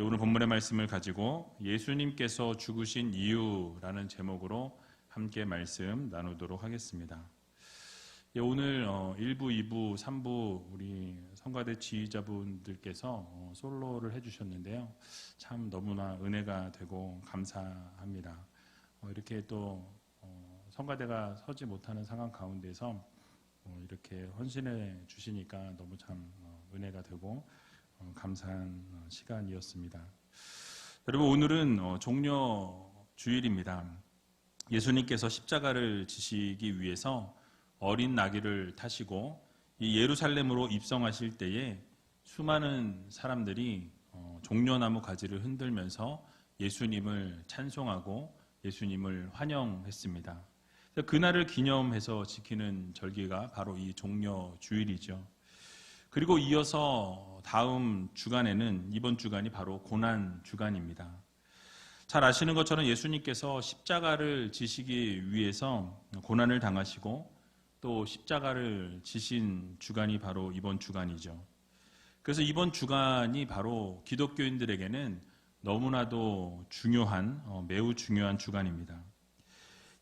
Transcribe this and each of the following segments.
오늘 본문의 말씀을 가지고 예수님께서 죽으신 이유라는 제목으로 함께 말씀 나누도록 하겠습니다. 오늘 1부, 2부, 3부 우리 성가대 지휘자분들께서 솔로를 해주셨는데요. 참 너무나 은혜가 되고 감사합니다. 이렇게 또 성가대가 서지 못하는 상황 가운데서 이렇게 헌신해 주시니까 너무 참 은혜가 되고 감사한 시간이었습니다. 여러분, 오늘은 종려 주일입니다. 예수님께서 십자가를 지시기 위해서 어린 나귀를 타시고 이 예루살렘으로 입성하실 때에 수많은 사람들이 종려나무 가지를 흔들면서 예수님을 찬송하고 예수님을 환영했습니다. 그날을 기념해서 지키는 절기가 바로 이 종려 주일이죠. 그리고 이어서 다음 주간에는 이번 주간이 바로 고난 주간입니다. 잘 아시는 것처럼 예수님께서 십자가를 지시기 위해서 고난을 당하시고 또 십자가를 지신 주간이 바로 이번 주간이죠. 그래서 이번 주간이 바로 기독교인들에게는 너무나도 중요한, 매우 중요한 주간입니다.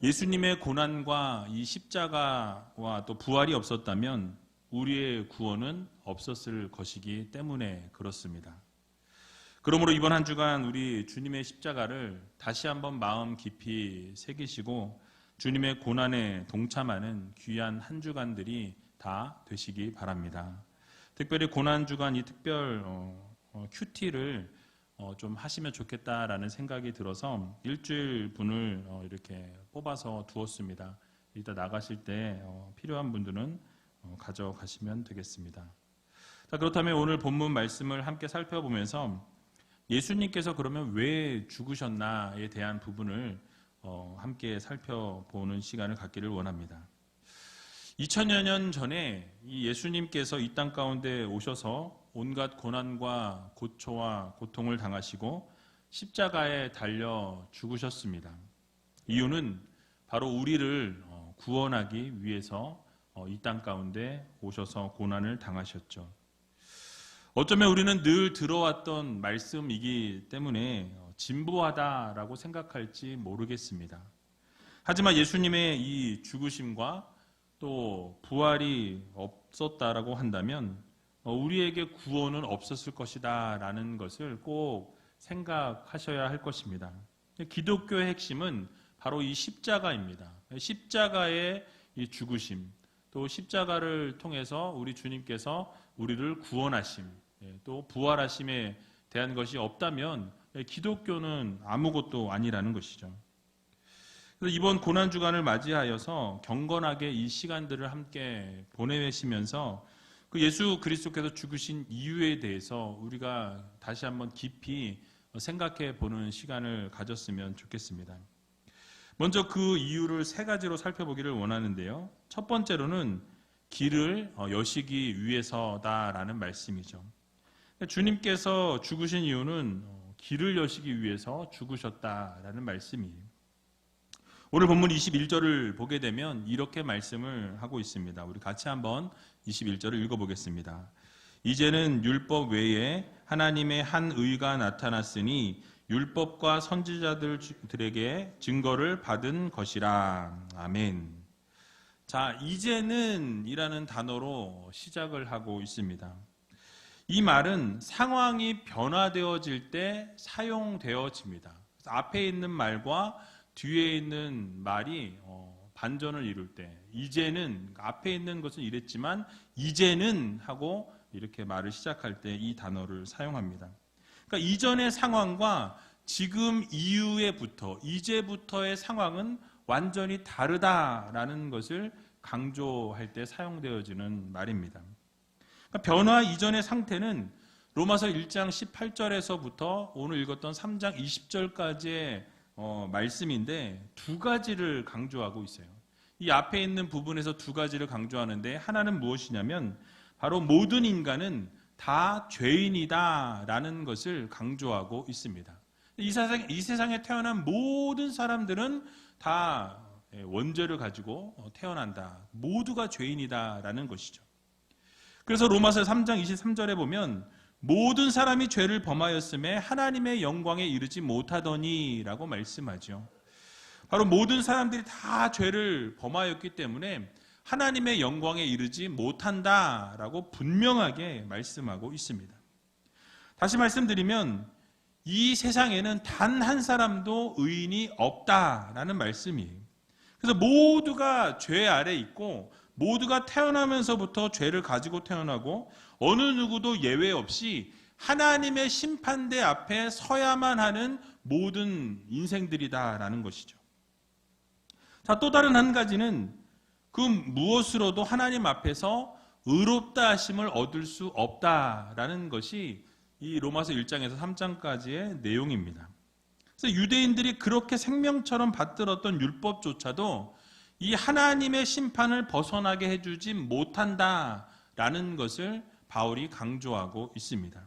예수님의 고난과 이 십자가와 또 부활이 없었다면 우리의 구원은 없었을 것이기 때문에 그렇습니다. 그러므로 이번 한 주간 우리 주님의 십자가를 다시 한번 마음 깊이 새기시고 주님의 고난에 동참하는 귀한 한 주간들이 다 되시기 바랍니다. 특별히 고난 주간 이 특별 큐티를 좀 하시면 좋겠다라는 생각이 들어서 일주일 분을 이렇게 뽑아서 두었습니다. 이따 나가실 때 필요한 분들은 가져가시면 되겠습니다. 자, 그렇다면 오늘 본문 말씀을 함께 살펴보면서 예수님께서 그러면 왜 죽으셨나에 대한 부분을 함께 살펴보는 시간을 갖기를 원합니다. 2000여 년 전에 이 예수님께서 이 땅 가운데 오셔서 온갖 고난과 고초와 고통을 당하시고 십자가에 달려 죽으셨습니다. 이유는 바로 우리를 구원하기 위해서 이 땅 가운데 오셔서 고난을 당하셨죠. 어쩌면 우리는 늘 들어왔던 말씀이기 때문에 진부하다라고 생각할지 모르겠습니다. 하지만 예수님의 이 죽으심과 또 부활이 없었다라고 한다면 우리에게 구원은 없었을 것이다 라는 것을 꼭 생각하셔야 할 것입니다. 기독교의 핵심은 바로 이 십자가입니다. 십자가의 이 죽으심, 또 십자가를 통해서 우리 주님께서 우리를 구원하심, 또 부활하심에 대한 것이 없다면 기독교는 아무것도 아니라는 것이죠. 그래서 이번 고난주간을 맞이하여서 경건하게 이 시간들을 함께 보내시면서 그 예수 그리스도께서 죽으신 이유에 대해서 우리가 다시 한번 깊이 생각해 보는 시간을 가졌으면 좋겠습니다. 먼저 그 이유를 세 가지로 살펴보기를 원하는데요. 첫 번째로는 길을 여시기 위해서다라는 말씀이죠. 주님께서 죽으신 이유는 길을 여시기 위해서 죽으셨다라는 말씀이에요. 오늘 본문 21절을 보게 되면 이렇게 말씀을 하고 있습니다. 우리 같이 한번 21절을 읽어보겠습니다. 이제는 율법 외에 하나님의 한 의가 나타났으니 율법과 선지자들에게 증거를 받은 것이라. 아멘. 자, 이제는 이라는 단어로 시작을 하고 있습니다. 이 말은 상황이 변화되어질 때 사용되어집니다. 그래서 앞에 있는 말과 뒤에 있는 말이 반전을 이룰 때 이제는, 앞에 있는 것은 이랬지만 이제는 하고 이렇게 말을 시작할 때 이 단어를 사용합니다. 그러니까 이전의 상황과 지금 이후에부터, 이제부터의 상황은 완전히 다르다라는 것을 강조할 때 사용되어지는 말입니다. 그러니까 변화 이전의 상태는 로마서 1장 18절에서부터 오늘 읽었던 3장 20절까지의 말씀인데 두 가지를 강조하고 있어요. 이 앞에 있는 부분에서 두 가지를 강조하는데 하나는 무엇이냐면 바로 모든 인간은 다 죄인이다라는 것을 강조하고 있습니다. 이 세상에 태어난 모든 사람들은 다 원죄를 가지고 태어난다. 모두가 죄인이다라는 것이죠. 그래서 로마서 3장 23절에 보면 모든 사람이 죄를 범하였음에 하나님의 영광에 이르지 못하더니 라고 말씀하죠. 바로 모든 사람들이 다 죄를 범하였기 때문에 하나님의 영광에 이르지 못한다라고 분명하게 말씀하고 있습니다. 다시 말씀드리면 이 세상에는 단 한 사람도 의인이 없다라는 말씀이에요. 그래서 모두가 죄 아래 있고 모두가 태어나면서부터 죄를 가지고 태어나고 어느 누구도 예외 없이 하나님의 심판대 앞에 서야만 하는 모든 인생들이다라는 것이죠. 자, 또 다른 한 가지는 그 무엇으로도 하나님 앞에서 의롭다 하심을 얻을 수 없다라는 것이 이 로마서 1장에서 3장까지의 내용입니다. 그래서 유대인들이 그렇게 생명처럼 받들었던 율법조차도 이 하나님의 심판을 벗어나게 해주지 못한다라는 것을 바울이 강조하고 있습니다.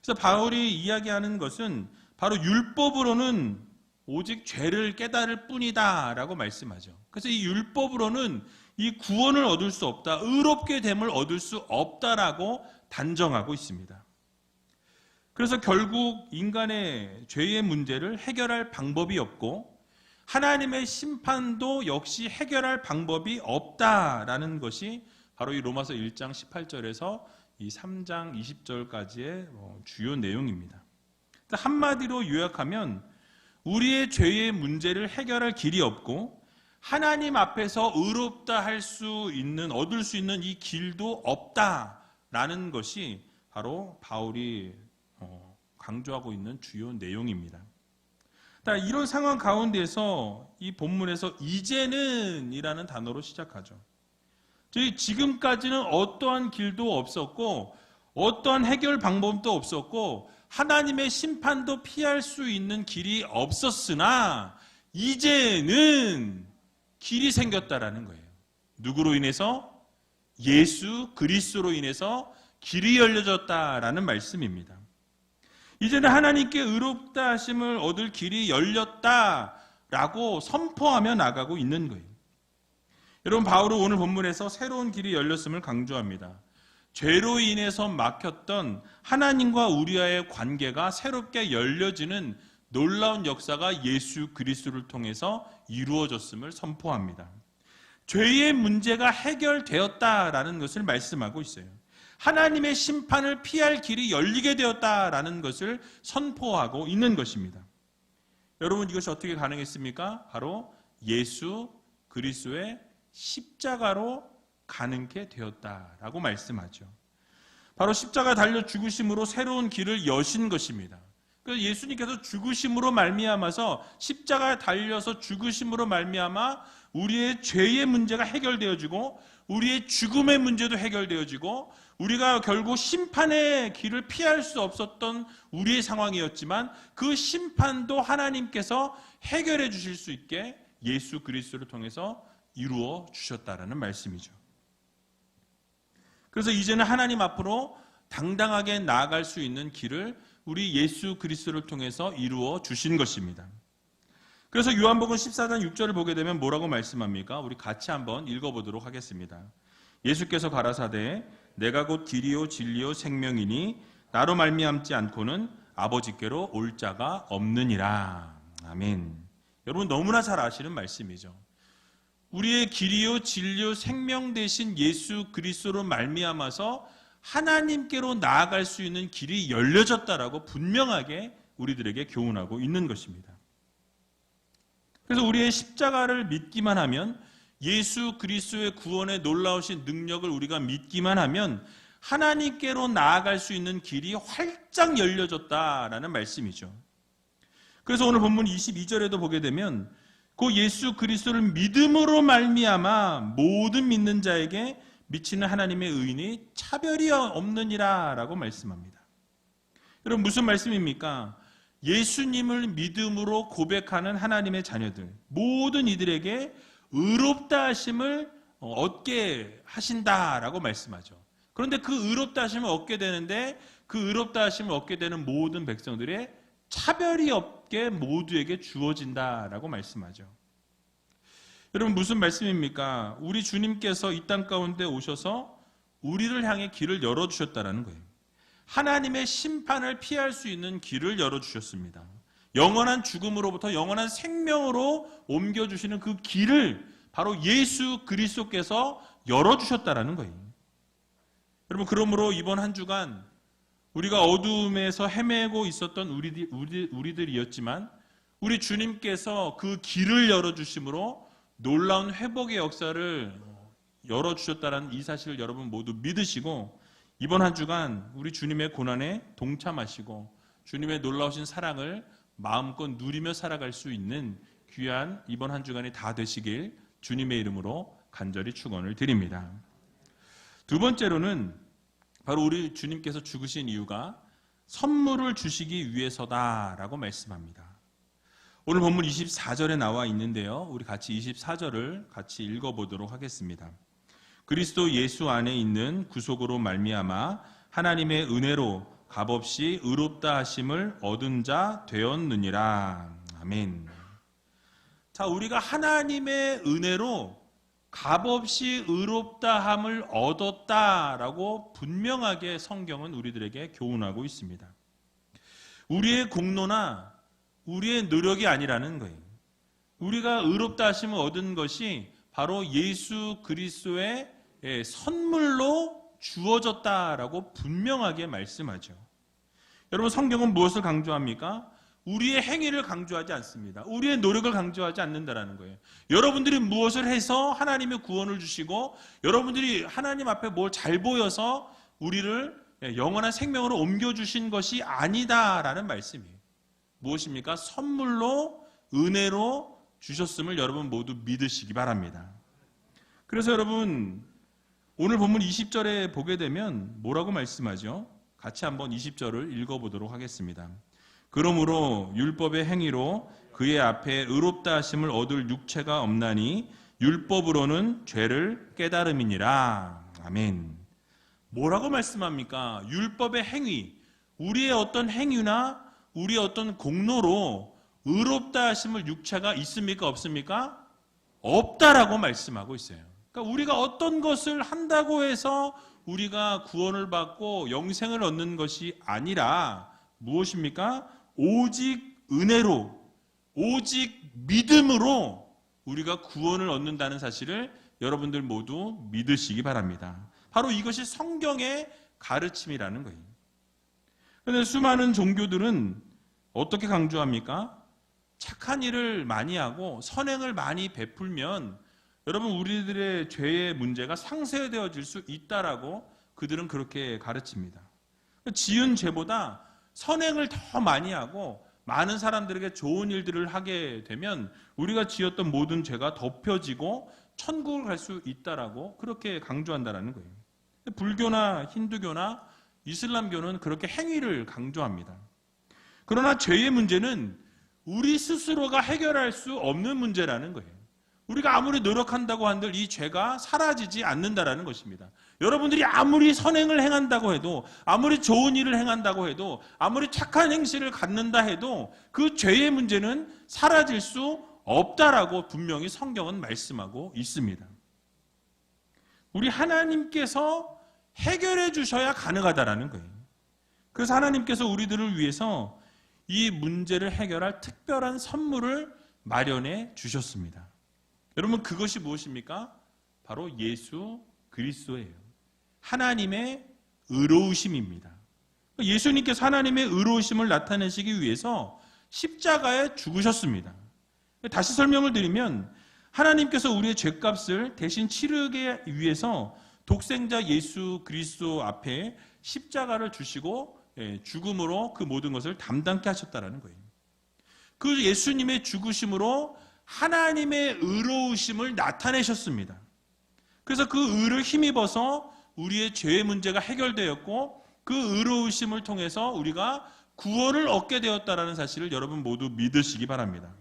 그래서 바울이 이야기하는 것은 바로 율법으로는 오직 죄를 깨달을 뿐이다 라고 말씀하죠. 그래서 이 율법으로는 이 구원을 얻을 수 없다, 의롭게 됨을 얻을 수 없다라고 단정하고 있습니다. 그래서 결국 인간의 죄의 문제를 해결할 방법이 없고 하나님의 심판도 역시 해결할 방법이 없다라는 것이 바로 이 로마서 1장 18절에서 이 3장 20절까지의 주요 내용입니다. 한마디로 요약하면 우리의 죄의 문제를 해결할 길이 없고 하나님 앞에서 의롭다 할 수 있는, 얻을 수 있는 이 길도 없다라는 것이 바로 바울이 강조하고 있는 주요 내용입니다. 이런 상황 가운데서 이 본문에서 이제는 이라는 단어로 시작하죠. 지금까지는 어떠한 길도 없었고 어떠한 해결 방법도 없었고 하나님의 심판도 피할 수 있는 길이 없었으나 이제는 길이 생겼다라는 거예요. 누구로 인해서? 예수 그리스도로 인해서 길이 열려졌다라는 말씀입니다. 이제는 하나님께 의롭다 하심을 얻을 길이 열렸다라고 선포하며 나가고 있는 거예요. 여러분, 바울은 오늘 본문에서 새로운 길이 열렸음을 강조합니다. 죄로 인해서 막혔던 하나님과 우리와의 관계가 새롭게 열려지는 놀라운 역사가 예수 그리스도를 통해서 이루어졌음을 선포합니다. 죄의 문제가 해결되었다라는 것을 말씀하고 있어요. 하나님의 심판을 피할 길이 열리게 되었다라는 것을 선포하고 있는 것입니다. 여러분, 이것이 어떻게 가능했습니까? 바로 예수 그리스도의 십자가로 가능케 되었다라고 말씀하죠. 바로 십자가 달려 죽으심으로 새로운 길을 여신 것입니다. 그래서 예수님께서 죽으심으로 말미암아서 십자가에 달려서 죽으심으로 말미암아 우리의 죄의 문제가 해결되어지고 우리의 죽음의 문제도 해결되어지고 우리가 결국 심판의 길을 피할 수 없었던 우리의 상황이었지만 그 심판도 하나님께서 해결해 주실 수 있게 예수 그리스도를 통해서 이루어 주셨다라는 말씀이죠. 그래서 이제는 하나님 앞으로 당당하게 나아갈 수 있는 길을 우리 예수 그리스도를 통해서 이루어 주신 것입니다. 그래서 요한복음 14장 6절을 보게 되면 뭐라고 말씀합니까? 우리 같이 한번 읽어보도록 하겠습니다. 예수께서 가라사대 내가 곧 길이요 진리요 생명이니 나로 말미암지 않고는 아버지께로 올 자가 없느니라. 아멘. 여러분, 너무나 잘 아시는 말씀이죠. 우리의 길이요 진리요 생명 되신 예수 그리스도로 말미암아서 하나님께로 나아갈 수 있는 길이 열려졌다라고 분명하게 우리들에게 교훈하고 있는 것입니다. 그래서 우리의 십자가를 믿기만 하면, 예수 그리스도의 구원의 놀라우신 능력을 우리가 믿기만 하면 하나님께로 나아갈 수 있는 길이 활짝 열려졌다라는 말씀이죠. 그래서 오늘 본문 22절에도 보게 되면 그 예수 그리스도를 믿음으로 말미암아 모든 믿는 자에게 미치는 하나님의 의인이 차별이 없느니라 라고 말씀합니다. 여러분, 무슨 말씀입니까? 예수님을 믿음으로 고백하는 하나님의 자녀들, 모든 이들에게 의롭다 하심을 얻게 하신다라고 말씀하죠. 그런데 그 의롭다 하심을 얻게 되는데 그 의롭다 하심을 얻게 되는 모든 백성들의 차별이 없게 모두에게 주어진다라고 말씀하죠. 여러분, 무슨 말씀입니까? 우리 주님께서 이 땅 가운데 오셔서 우리를 향해 길을 열어주셨다라는 거예요. 하나님의 심판을 피할 수 있는 길을 열어주셨습니다. 영원한 죽음으로부터 영원한 생명으로 옮겨주시는 그 길을 바로 예수 그리스도께서 열어주셨다라는 거예요. 여러분, 그러므로 이번 한 주간 우리가 어두움에서 헤매고 있었던 우리들이었지만 우리 주님께서 그 길을 열어주심으로 놀라운 회복의 역사를 열어주셨다는 이 사실을 여러분 모두 믿으시고 이번 한 주간 우리 주님의 고난에 동참하시고 주님의 놀라우신 사랑을 마음껏 누리며 살아갈 수 있는 귀한 이번 한 주간이 다 되시길 주님의 이름으로 간절히 축원을 드립니다. 두 번째로는 바로 우리 주님께서 죽으신 이유가 선물을 주시기 위해서다라고 말씀합니다. 오늘 본문 24절에 나와 있는데요. 우리 같이 24절을 같이 읽어보도록 하겠습니다. 그리스도 예수 안에 있는 구속으로 말미암아 하나님의 은혜로 값없이 의롭다 하심을 얻은 자 되었느니라. 아멘. 자, 우리가 하나님의 은혜로 값없이 의롭다함을 얻었다라고 분명하게 성경은 우리들에게 교훈하고 있습니다. 우리의 공로나 우리의 노력이 아니라는 거예요. 우리가 의롭다 하심을 얻은 것이 바로 예수 그리스도의 선물로 주어졌다라고 분명하게 말씀하죠. 여러분, 성경은 무엇을 강조합니까? 우리의 행위를 강조하지 않습니다. 우리의 노력을 강조하지 않는다라는 거예요. 여러분들이 무엇을 해서 하나님의 구원을 주시고 여러분들이 하나님 앞에 뭘 잘 보여서 우리를 영원한 생명으로 옮겨주신 것이 아니다라는 말씀이에요. 무엇입니까? 선물로 은혜로 주셨음을 여러분 모두 믿으시기 바랍니다. 그래서 여러분 오늘 본문 20절에 보게 되면 뭐라고 말씀하죠? 같이 한번 20절을 읽어보도록 하겠습니다. 그러므로 율법의 행위로 그의 앞에 의롭다 하심을 얻을 육체가 없나니 율법으로는 죄를 깨달음이니라. 아멘. 뭐라고 말씀합니까? 율법의 행위, 우리의 어떤 행위나 우리의 어떤 공로로 의롭다 하심을 육체가 있습니까? 없습니까? 없다라고 말씀하고 있어요. 그러니까 우리가 어떤 것을 한다고 해서 우리가 구원을 받고 영생을 얻는 것이 아니라 무엇입니까? 오직 은혜로, 오직 믿음으로 우리가 구원을 얻는다는 사실을 여러분들 모두 믿으시기 바랍니다. 바로 이것이 성경의 가르침이라는 거예요. 그런데 수많은 종교들은 어떻게 강조합니까? 착한 일을 많이 하고 선행을 많이 베풀면 여러분 우리들의 죄의 문제가 상쇄되어질 수 있다라고 그들은 그렇게 가르칩니다. 지은 죄보다 선행을 더 많이 하고 많은 사람들에게 좋은 일들을 하게 되면 우리가 지었던 모든 죄가 덮여지고 천국을 갈 수 있다라고 그렇게 강조한다라는 거예요. 불교나 힌두교나 이슬람교는 그렇게 행위를 강조합니다. 그러나 죄의 문제는 우리 스스로가 해결할 수 없는 문제라는 거예요. 우리가 아무리 노력한다고 한들 이 죄가 사라지지 않는다라는 것입니다. 여러분들이 아무리 선행을 행한다고 해도 아무리 좋은 일을 행한다고 해도 아무리 착한 행실을 갖는다 해도 그 죄의 문제는 사라질 수 없다라고 분명히 성경은 말씀하고 있습니다. 우리 하나님께서 해결해 주셔야 가능하다라는 거예요. 그래서 하나님께서 우리들을 위해서 이 문제를 해결할 특별한 선물을 마련해 주셨습니다. 여러분 그것이 무엇입니까? 바로 예수 그리스도예요. 하나님의 의로우심입니다. 예수님께서 하나님의 의로우심을 나타내시기 위해서 십자가에 죽으셨습니다. 다시 설명을 드리면 하나님께서 우리의 죄값을 대신 치르기 위해서 독생자 예수 그리스도 앞에 십자가를 주시고 죽음으로 그 모든 것을 담당케 하셨다는 거예요. 그 예수님의 죽으심으로 하나님의 의로우심을 나타내셨습니다. 그래서 그 의를 힘입어서 우리의 죄의 문제가 해결되었고 그 의로우심을 통해서 우리가 구원을 얻게 되었다는 사실을 여러분 모두 믿으시기 바랍니다.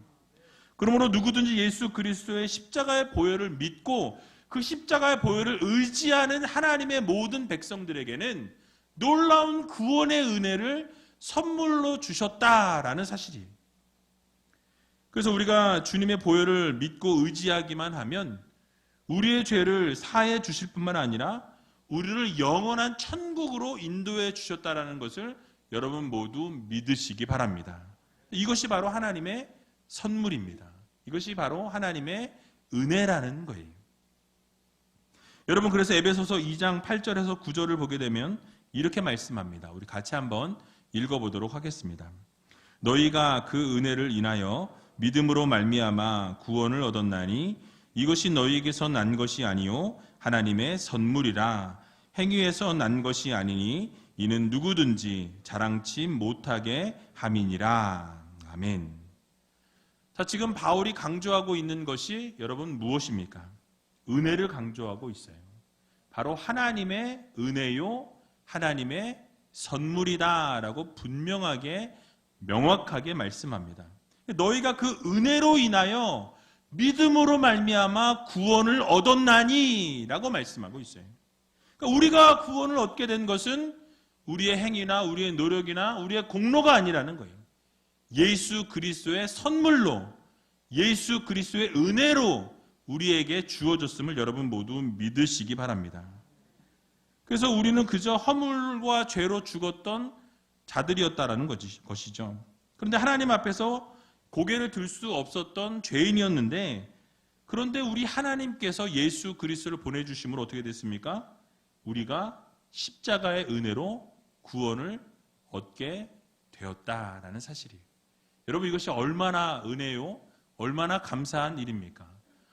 그러므로 누구든지 예수 그리스도의 십자가의 보혈을 믿고 그 십자가의 보혈을 의지하는 하나님의 모든 백성들에게는 놀라운 구원의 은혜를 선물로 주셨다라는 사실이에요. 그래서 우리가 주님의 보혈을 믿고 의지하기만 하면 우리의 죄를 사해 주실 뿐만 아니라 우리를 영원한 천국으로 인도해 주셨다라는 것을 여러분 모두 믿으시기 바랍니다. 이것이 바로 하나님의 선물입니다. 이것이 바로 하나님의 은혜라는 거예요. 여러분, 그래서 에베소서 2장 8절에서 9절을 보게 되면 이렇게 말씀합니다. 우리 같이 한번 읽어보도록 하겠습니다. 너희가 그 은혜를 인하여 믿음으로 말미암아 구원을 얻었나니 이것이 너희에게서 난 것이 아니요 하나님의 선물이라. 행위에서 난 것이 아니니 이는 누구든지 자랑치 못하게 함이니라. 아멘. 자, 지금 바울이 강조하고 있는 것이 여러분 무엇입니까? 은혜를 강조하고 있어요. 바로 하나님의 은혜요 하나님의 선물이다라고 분명하게 명확하게 말씀합니다. 너희가 그 은혜로 인하여 믿음으로 말미암아 구원을 얻었나니라고 말씀하고 있어요. 그러니까 우리가 구원을 얻게 된 것은 우리의 행위나 우리의 노력이나 우리의 공로가 아니라는 거예요. 예수 그리스도의 선물로, 예수 그리스도의 은혜로 우리에게 주어졌음을 여러분 모두 믿으시기 바랍니다. 그래서 우리는 그저 허물과 죄로 죽었던 자들이었다라는 것이죠. 그런데 하나님 앞에서 고개를 들 수 없었던 죄인이었는데, 그런데 우리 하나님께서 예수 그리스도를 보내주심으로 어떻게 됐습니까? 우리가 십자가의 은혜로 구원을 얻게 되었다라는 사실이에요. 여러분, 이것이 얼마나 은혜요? 얼마나 감사한 일입니까?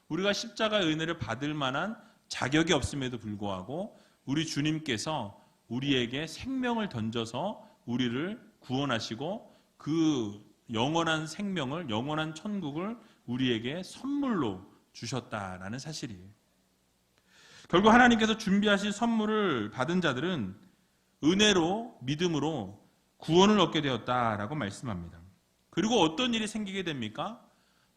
우리가 십자가의 은혜를 받을 만한 자격이 없음에도 불구하고 우리 주님께서 우리에게 생명을 던져서 우리를 구원하시고 그 영원한 생명을, 영원한 천국을 우리에게 선물로 주셨다라는 사실이에요. 결국 하나님께서 준비하신 선물을 받은 자들은 은혜로, 믿음으로 구원을 얻게 되었다라고 말씀합니다. 그리고 어떤 일이 생기게 됩니까?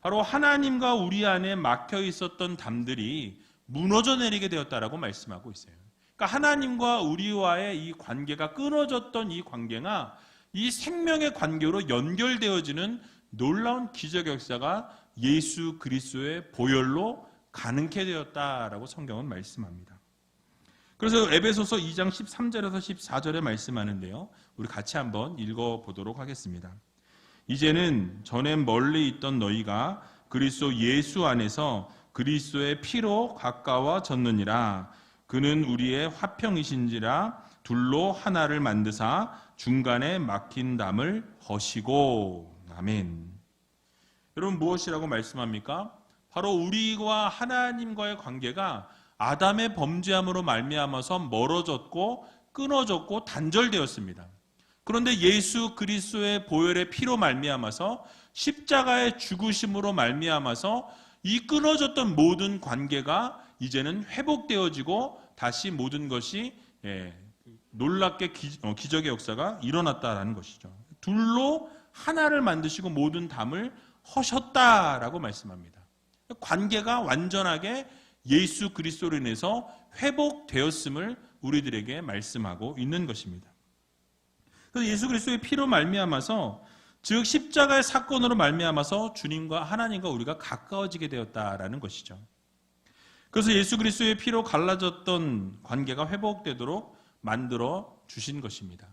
바로 하나님과 우리 안에 막혀 있었던 담들이 무너져 내리게 되었다라고 말씀하고 있어요. 그러니까 하나님과 우리와의 이 관계가 끊어졌던 이 관계가 이 생명의 관계로 연결되어지는 놀라운 기적 역사가 예수 그리스도의 보혈로 가능케 되었다라고 성경은 말씀합니다. 그래서 에베소서 2장 13절에서 14절에 말씀하는데요. 우리 같이 한번 읽어보도록 하겠습니다. 이제는 전에 멀리 있던 너희가 그리스도 예수 안에서 그리스도의 피로 가까워졌느니라. 그는 우리의 화평이신지라 둘로 하나를 만드사 중간에 막힌 담을 허시고. 아멘. 여러분, 무엇이라고 말씀합니까? 바로 우리와 하나님과의 관계가 아담의 범죄함으로 말미암아서 멀어졌고 끊어졌고 단절되었습니다. 그런데 예수 그리스도의 보혈의 피로 말미암아서 십자가의 죽으심으로 말미암아서 이 끊어졌던 모든 관계가 이제는 회복되어지고 다시 모든 것이 놀랍게 기적의 역사가 일어났다라는 것이죠. 둘로 하나를 만드시고 모든 담을 허셨다라고 말씀합니다. 관계가 완전하게 예수 그리스도로 인해서 회복되었음을 우리들에게 말씀하고 있는 것입니다. 그래서 예수 그리스도의 피로 말미암아서, 즉 십자가의 사건으로 말미암아서 주님과 하나님과 우리가 가까워지게 되었다라는 것이죠. 그래서 예수 그리스도의 피로 갈라졌던 관계가 회복되도록 만들어 주신 것입니다.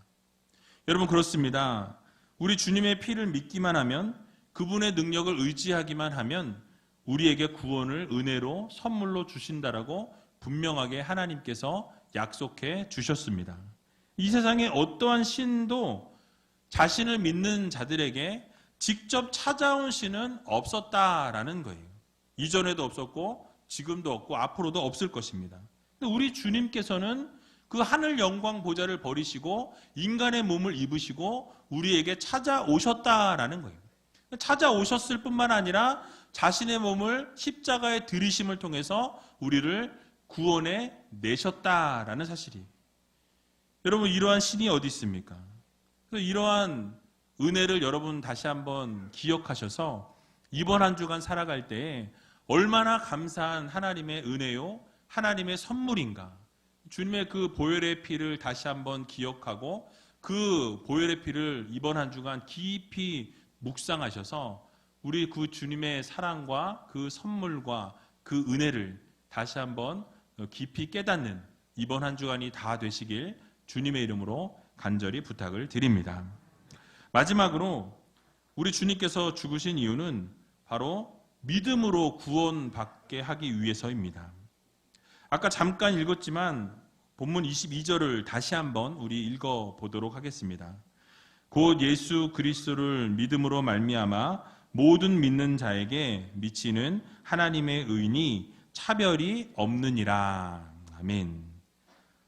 여러분, 그렇습니다. 우리 주님의 피를 믿기만 하면, 그분의 능력을 의지하기만 하면 우리에게 구원을 은혜로 선물로 주신다라고 분명하게 하나님께서 약속해 주셨습니다. 이 세상에 어떠한 신도 자신을 믿는 자들에게 직접 찾아온 신은 없었다라는 거예요. 이전에도 없었고 지금도 없고 앞으로도 없을 것입니다. 근데 우리 주님께서는 그 하늘 영광 보좌를 버리시고 인간의 몸을 입으시고 우리에게 찾아오셨다라는 거예요. 찾아오셨을 뿐만 아니라 자신의 몸을 십자가에 들이심을 통해서 우리를 구원해 내셨다라는 사실이에요. 여러분, 이러한 신이 어디 있습니까? 그래서 이러한 은혜를 여러분 다시 한번 기억하셔서 이번 한 주간 살아갈 때에 얼마나 감사한 하나님의 은혜요, 하나님의 선물인가. 주님의 그 보혈의 피를 다시 한번 기억하고 그 보혈의 피를 이번 한 주간 깊이 묵상하셔서 우리 그 주님의 사랑과 그 선물과 그 은혜를 다시 한번 깊이 깨닫는 이번 한 주간이 다 되시길 주님의 이름으로 간절히 부탁을 드립니다. 마지막으로 우리 주님께서 죽으신 이유는 바로 믿음으로 구원받게 하기 위해서입니다. 아까 잠깐 읽었지만 본문 22절을 다시 한번 우리 읽어보도록 하겠습니다. 곧 예수 그리스도를 믿음으로 말미암아 모든 믿는 자에게 미치는 하나님의 의인이 차별이 없느니라. 아멘.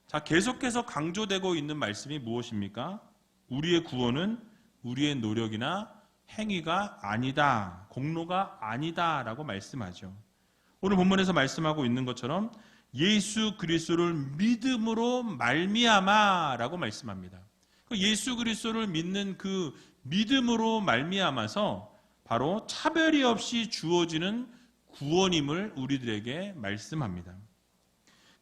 자, 계속해서 강조되고 있는 말씀이 무엇입니까? 우리의 구원은 우리의 노력이나 행위가 아니다, 공로가 아니다 라고 말씀하죠. 오늘 본문에서 말씀하고 있는 것처럼 예수 그리스도를 믿음으로 말미암아 라고 말씀합니다. 예수 그리스도를 믿는 그 믿음으로 말미암아서 바로 차별이 없이 주어지는 구원임을 우리들에게 말씀합니다.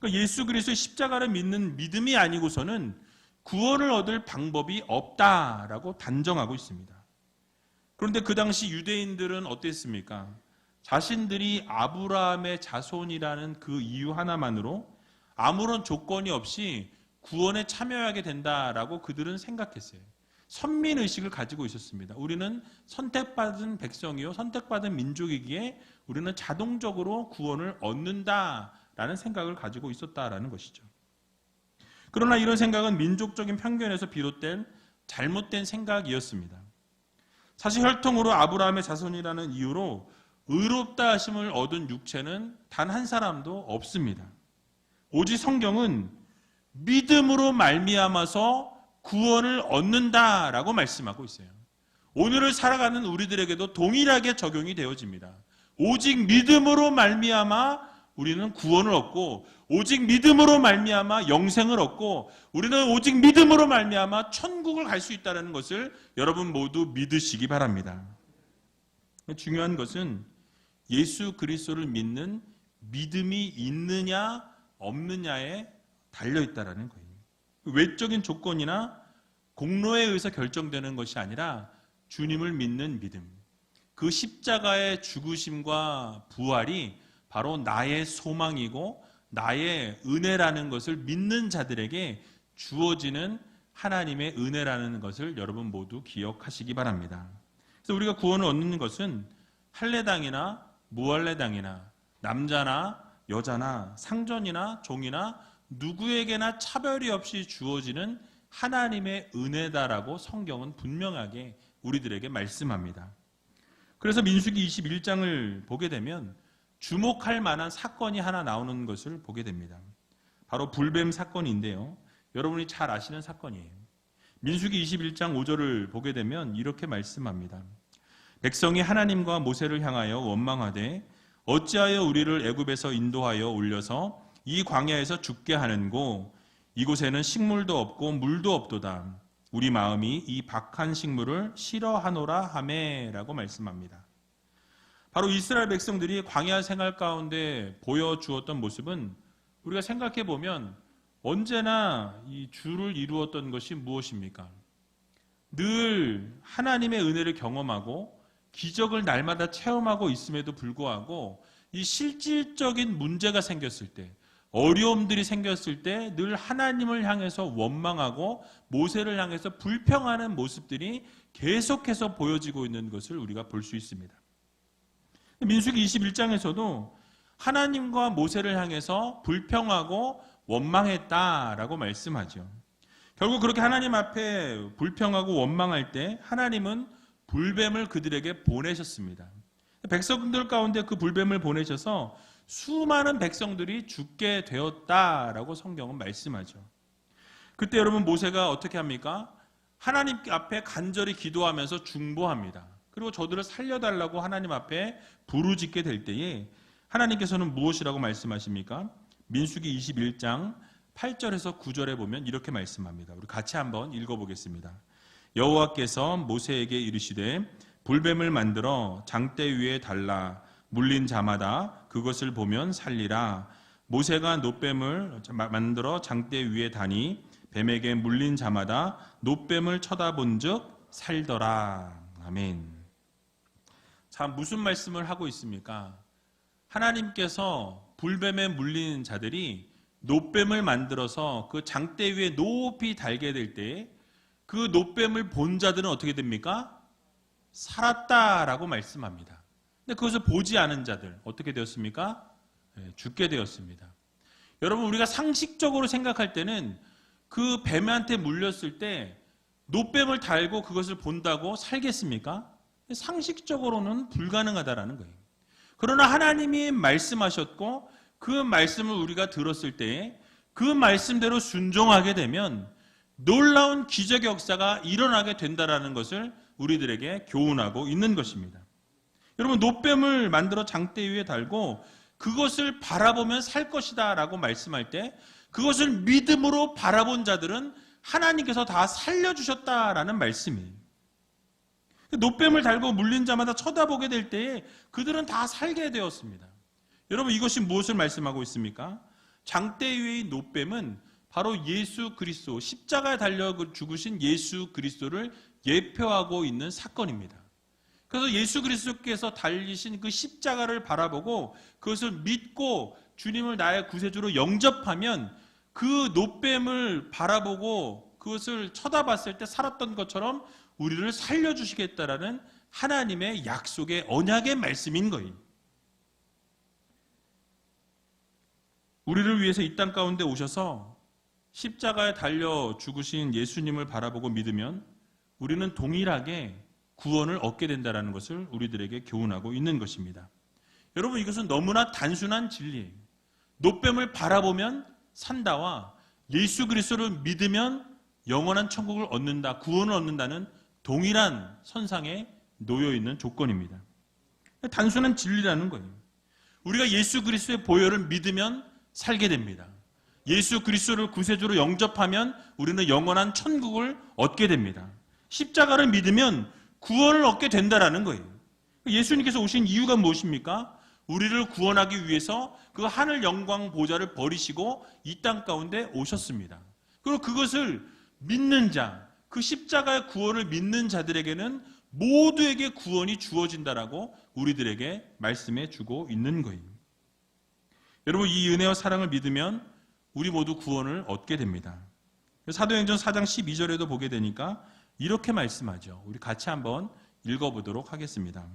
예수 그리스도의 십자가를 믿는 믿음이 아니고서는 구원을 얻을 방법이 없다라고 단정하고 있습니다. 그런데 그 당시 유대인들은 어땠습니까? 자신들이 아브라함의 자손이라는 그 이유 하나만으로 아무런 조건이 없이 구원에 참여하게 된다라고 그들은 생각했어요. 선민의식을 가지고 있었습니다. 우리는 선택받은 백성이요, 선택받은 민족이기에 우리는 자동적으로 구원을 얻는다라는 생각을 가지고 있었다라는 것이죠. 그러나 이런 생각은 민족적인 편견에서 비롯된 잘못된 생각이었습니다. 사실 혈통으로 아브라함의 자손이라는 이유로 의롭다 하심을 얻은 육체는 단 한 사람도 없습니다. 오직 성경은 믿음으로 말미암아서 구원을 얻는다라고 말씀하고 있어요. 오늘을 살아가는 우리들에게도 동일하게 적용이 되어집니다. 오직 믿음으로 말미암아 우리는 구원을 얻고, 오직 믿음으로 말미암아 영생을 얻고, 우리는 오직 믿음으로 말미암아 천국을 갈 수 있다는 것을 여러분 모두 믿으시기 바랍니다. 중요한 것은 예수 그리스도를 믿는 믿음이 있느냐 없느냐에 달려있다는 거예요. 외적인 조건이나 공로에 의해서 결정되는 것이 아니라 주님을 믿는 믿음, 그 십자가의 죽으심과 부활이 바로 나의 소망이고 나의 은혜라는 것을 믿는 자들에게 주어지는 하나님의 은혜라는 것을 여러분 모두 기억하시기 바랍니다. 그래서 우리가 구원을 얻는 것은 할례당이나 무할례당이나 남자나 여자나 상전이나 종이나 누구에게나 차별이 없이 주어지는 하나님의 은혜다라고 성경은 분명하게 우리들에게 말씀합니다. 그래서 민수기 21장을 보게 되면 주목할 만한 사건이 하나 나오는 것을 보게 됩니다. 바로 불뱀 사건인데요. 여러분이 잘 아시는 사건이에요. 민수기 21장 5절을 보게 되면 이렇게 말씀합니다. 백성이 하나님과 모세를 향하여 원망하되 어찌하여 우리를 애굽에서 인도하여 올려서 이 광야에서 죽게 하는고 이곳에는 식물도 없고 물도 없도다. 우리 마음이 이 박한 식물을 싫어하노라 하매라고 말씀합니다. 바로 이스라엘 백성들이 광야 생활 가운데 보여주었던 모습은 우리가 생각해 보면 언제나 이 주를 이루었던 것이 무엇입니까? 늘 하나님의 은혜를 경험하고 기적을 날마다 체험하고 있음에도 불구하고 이 실질적인 문제가 생겼을 때, 어려움들이 생겼을 때 늘 하나님을 향해서 원망하고 모세를 향해서 불평하는 모습들이 계속해서 보여지고 있는 것을 우리가 볼 수 있습니다. 민수기 21장에서도 하나님과 모세를 향해서 불평하고 원망했다라고 말씀하죠. 결국 그렇게 하나님 앞에 불평하고 원망할 때 하나님은 불뱀을 그들에게 보내셨습니다. 백성들 가운데 그 불뱀을 보내셔서 수많은 백성들이 죽게 되었다라고 성경은 말씀하죠. 그때 여러분 모세가 어떻게 합니까? 하나님 앞에 간절히 기도하면서 중보합니다. 그리고 저들을 살려달라고 하나님 앞에 부르짖게 될 때에 하나님께서는 무엇이라고 말씀하십니까? 민수기 21장 8절에서 9절에 보면 이렇게 말씀합니다. 우리 같이 한번 읽어보겠습니다. 여호와께서 모세에게 이르시되 불뱀을 만들어 장대 위에 달라 물린 자마다 그것을 보면 살리라. 모세가 놋뱀을 만들어 장대 위에 다니 뱀에게 물린 자마다 놋뱀을 쳐다본즉 살더라. 아멘. 자, 무슨 말씀을 하고 있습니까? 하나님께서 불뱀에 물린 자들이 노뱀을 만들어서 그 장대 위에 높이 달게 될 때 그 노뱀을 본 자들은 어떻게 됩니까? 살았다라고 말씀합니다. 근데 그것을 보지 않은 자들 어떻게 되었습니까? 죽게 되었습니다. 여러분, 우리가 상식적으로 생각할 때는 그 뱀한테 물렸을 때 노뱀을 달고 그것을 본다고 살겠습니까? 상식적으로는 불가능하다라는 거예요. 그러나 하나님이 말씀하셨고 그 말씀을 우리가 들었을 때 그 말씀대로 순종하게 되면 놀라운 기적의 역사가 일어나게 된다라는 것을 우리들에게 교훈하고 있는 것입니다. 여러분, 노뱀을 만들어 장대 위에 달고 그것을 바라보면 살 것이다 라고 말씀할 때 그것을 믿음으로 바라본 자들은 하나님께서 다 살려주셨다라는 말씀이에요. 노뱀을 달고 물린 자마다 쳐다보게 될 때에 그들은 다 살게 되었습니다. 여러분, 이것이 무엇을 말씀하고 있습니까? 장대 위의 노뱀은 바로 예수 그리스도, 십자가에 달려 죽으신 예수 그리스도를 예표하고 있는 사건입니다. 그래서 예수 그리스도께서 달리신 그 십자가를 바라보고 그것을 믿고 주님을 나의 구세주로 영접하면 그 노뱀을 바라보고 그것을 쳐다봤을 때 살았던 것처럼 우리를 살려주시겠다라는 하나님의 약속의 언약의 말씀인 거예요. 우리를 위해서 이 땅 가운데 오셔서 십자가에 달려 죽으신 예수님을 바라보고 믿으면 우리는 동일하게 구원을 얻게 된다는 것을 우리들에게 교훈하고 있는 것입니다. 여러분, 이것은 너무나 단순한 진리예요. 노뱀을 바라보면 산다와 예수 그리스도를 믿으면 영원한 천국을 얻는다, 구원을 얻는다는 동일한 선상에 놓여 있는 조건입니다. 단순한 진리라는 거예요. 우리가 예수 그리스도의 보혈을 믿으면 살게 됩니다. 예수 그리스도를 구세주로 영접하면 우리는 영원한 천국을 얻게 됩니다. 십자가를 믿으면 구원을 얻게 된다라는 거예요. 예수님께서 오신 이유가 무엇입니까? 우리를 구원하기 위해서 그 하늘 영광 보좌를 버리시고 이 땅 가운데 오셨습니다. 그리고 그것을 믿는 자, 그 십자가의 구원을 믿는 자들에게는 모두에게 구원이 주어진다라고 우리들에게 말씀해 주고 있는 거예요. 여러분, 이 은혜와 사랑을 믿으면 우리 모두 구원을 얻게 됩니다. 사도행전 4장 12절에도 보게 되니까 이렇게 말씀하죠. 우리 같이 한번 읽어보도록 하겠습니다.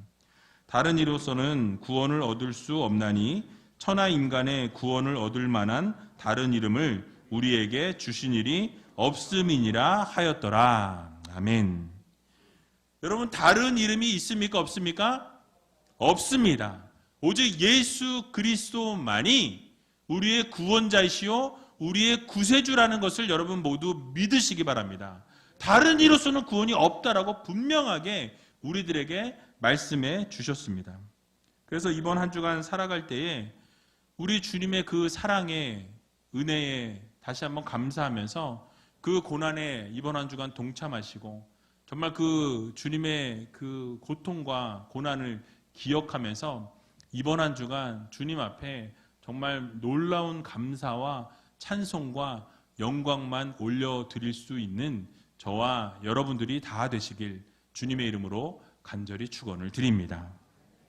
다른 이로서는 구원을 얻을 수 없나니 천하 인간의 구원을 얻을 만한 다른 이름을 우리에게 주신 일이 없음이니라 하였더라. 아멘. 여러분, 다른 이름이 있습니까? 없습니까? 없습니다. 오직 예수 그리스도만이 우리의 구원자이시오 우리의 구세주라는 것을 여러분 모두 믿으시기 바랍니다. 다른 이로서는 구원이 없다라고 분명하게 우리들에게 말씀해 주셨습니다. 그래서 이번 한 주간 살아갈 때에 우리 주님의 그 사랑에, 은혜에 다시 한번 감사하면서 그 고난에 이번 한 주간 동참하시고 정말 그 주님의 그 고통과 고난을 기억하면서 이번 한 주간 주님 앞에 정말 놀라운 감사와 찬송과 영광만 올려드릴 수 있는 저와 여러분들이 다 되시길 주님의 이름으로 간절히 축원을 드립니다.